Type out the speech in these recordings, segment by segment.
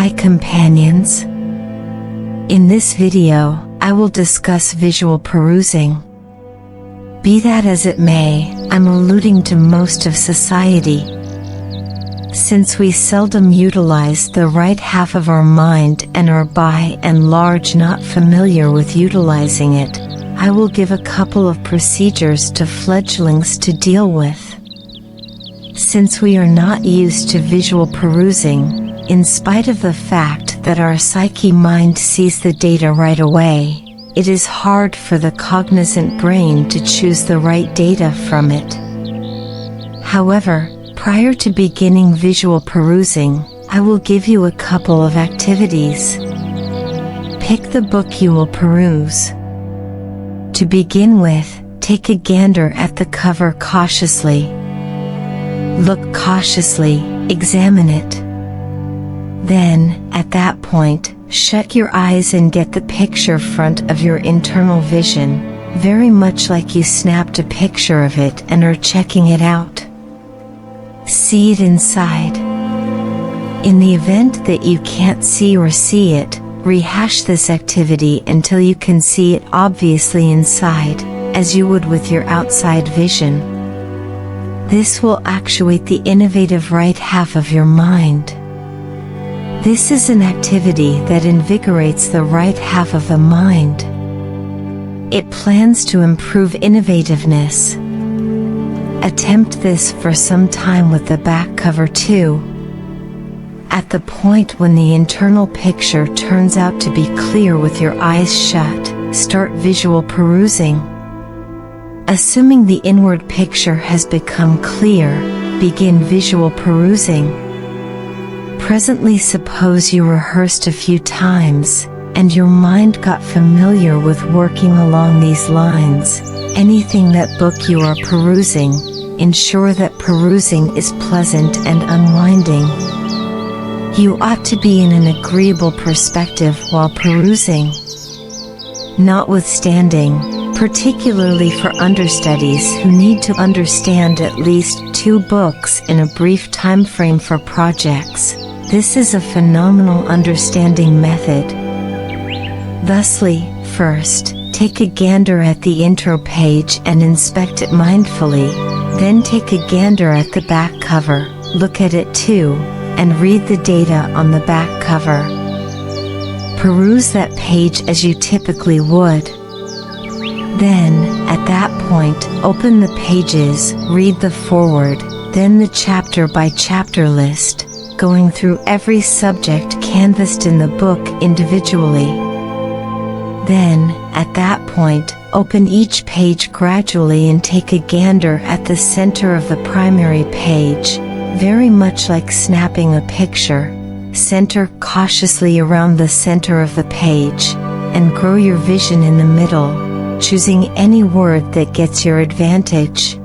Hi companions. In this video, I will discuss visual perusing. Be that as it may, I'm alluding to most of society. Since we seldom utilize the right half of our mind and are by and large not familiar with utilizing it, I will give a couple of procedures to fledglings to deal with. Since we are not used to visual perusing, in spite of the fact that our psyche mind sees the data right away, it is hard for the cognizant brain to choose the right data from it. However, prior to beginning visual perusing, I will give you a couple of activities. Pick the book you will peruse. To begin with, take a gander at the cover cautiously. Look cautiously, examine it. Then, at that point, shut your eyes and get the picture front of your internal vision, very much like you snapped a picture of it and are checking it out. See it inside. In the event that you can't see or see it, rehash this activity until you can see it obviously inside, as you would with your outside vision. This will actuate the innovative right half of your mind. This is an activity that invigorates the right half of the mind. It plans to improve innovativeness. Attempt this for some time with the back cover too. At the point when the internal picture turns out to be clear with your eyes shut, start visual perusing. Assuming the inward picture has become clear, begin visual perusing. Presently suppose you rehearsed a few times, and your mind got familiar with working along these lines. Anything that book you are perusing, ensure that perusing is pleasant and unwinding. You ought to be in an agreeable perspective while perusing. Notwithstanding, particularly for understudies who need to understand at least 2 books in a brief time frame for projects, this is a phenomenal understanding method. Thusly, first, take a gander at the intro page and inspect it mindfully, then take a gander at the back cover, look at it too, and read the data on the back cover. Peruse that page as you typically would. Then, at that point, open the pages, read the foreword, then the chapter by chapter list, going through every subject canvassed in the book individually. Then, at that point, open each page gradually and take a gander at the center of the primary page, very much like snapping a picture. Center cautiously around the center of the page, and grow your vision in the middle, choosing any word that gets your advantage.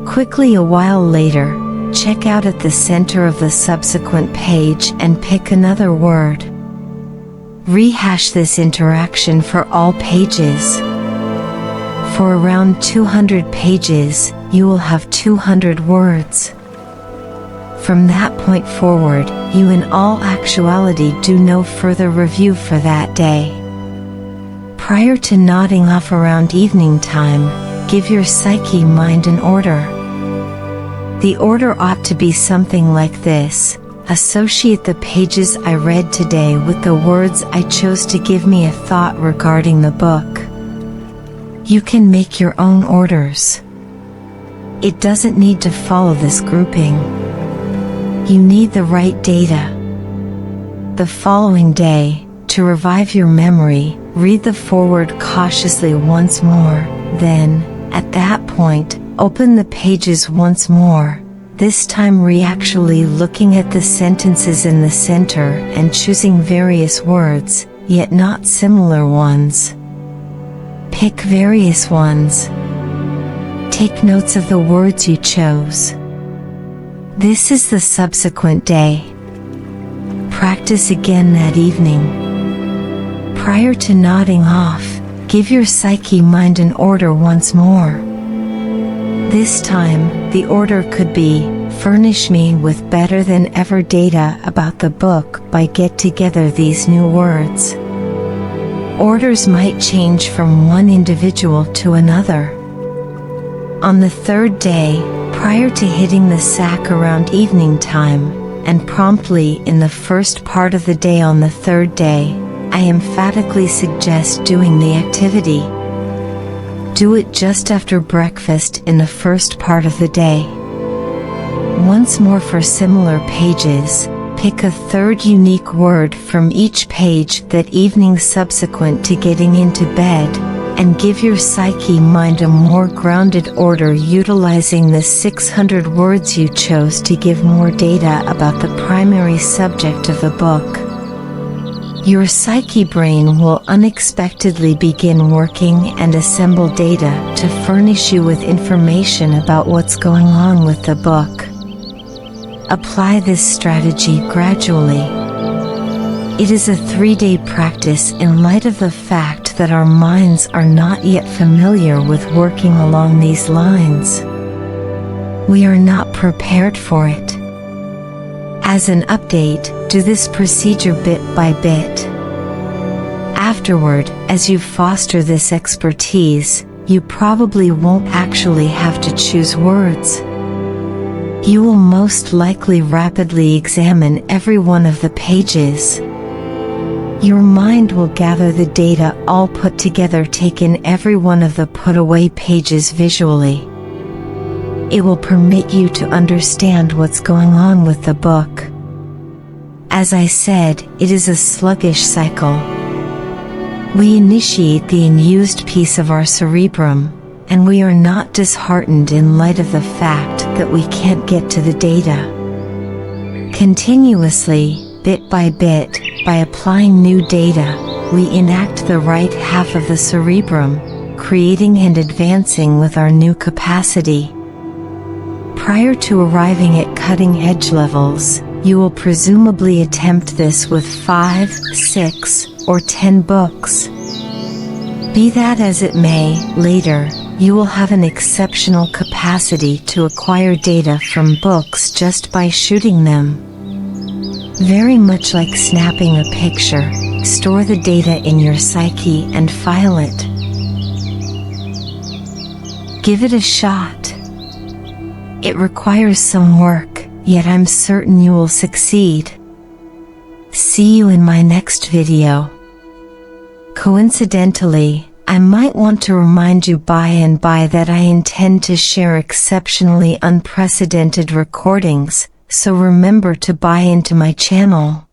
Quickly a while later, check out at the center of the subsequent page and pick another word. Rehash this interaction for all pages. For around 200 pages, you will have 200 words. From that point forward, you in all actuality do no further review for that day. Prior to nodding off around evening time, give your psyche mind an order. The order ought to be something like this: associate the pages I read today with the words I chose to give me a thought regarding the book. You can make your own orders. It doesn't need to follow this grouping. You need the right data. The following day, to revive your memory, read the foreword cautiously once more, then, at that point, open the pages once more, this time actually looking at the sentences in the center and choosing various words, yet not similar ones. Pick various ones. Take notes of the words you chose. This is the subsequent day. Practice again that evening. Prior to nodding off, give your psyche mind an order once more. This time, the order could be, furnish me with better than ever data about the book by get together these new words. Orders might change from one individual to another. On the third day, prior to hitting the sack around evening time, and promptly in the first part of the day on the third day, I emphatically suggest doing the activity. Do it just after breakfast in the first part of the day. Once more, for similar pages, pick a third unique word from each page that evening subsequent to getting into bed, and give your psyche mind a more grounded order utilizing the 600 words you chose to give more data about the primary subject of the book. Your psyche brain will unexpectedly begin working and assemble data to furnish you with information about what's going on with the book. Apply this strategy gradually. It is a 3-day practice in light of the fact that our minds are not yet familiar with working along these lines. We are not prepared for it. As an update, do this procedure bit by bit. Afterward, as you foster this expertise, you probably won't actually have to choose words. You will most likely rapidly examine every one of the pages. Your mind will gather the data all put together, taking every one of the put away pages visually. It will permit you to understand what's going on with the book. As I said, it is a sluggish cycle. We initiate the unused piece of our cerebrum, and we are not disheartened in light of the fact that we can't get to the data. Continuously, bit by bit, by applying new data, we enact the right half of the cerebrum, creating and advancing with our new capacity. Prior to arriving at cutting-edge levels, you will presumably attempt this with 5, 6, or 10 books. Be that as it may, later, you will have an exceptional capacity to acquire data from books just by shooting them. Very much like snapping a picture, store the data in your psyche and file it. Give it a shot. It requires some work, yet I'm certain you will succeed. See you in my next video. Coincidentally, I might want to remind you by and by that I intend to share exceptionally unprecedented recordings, so remember to buy into my channel.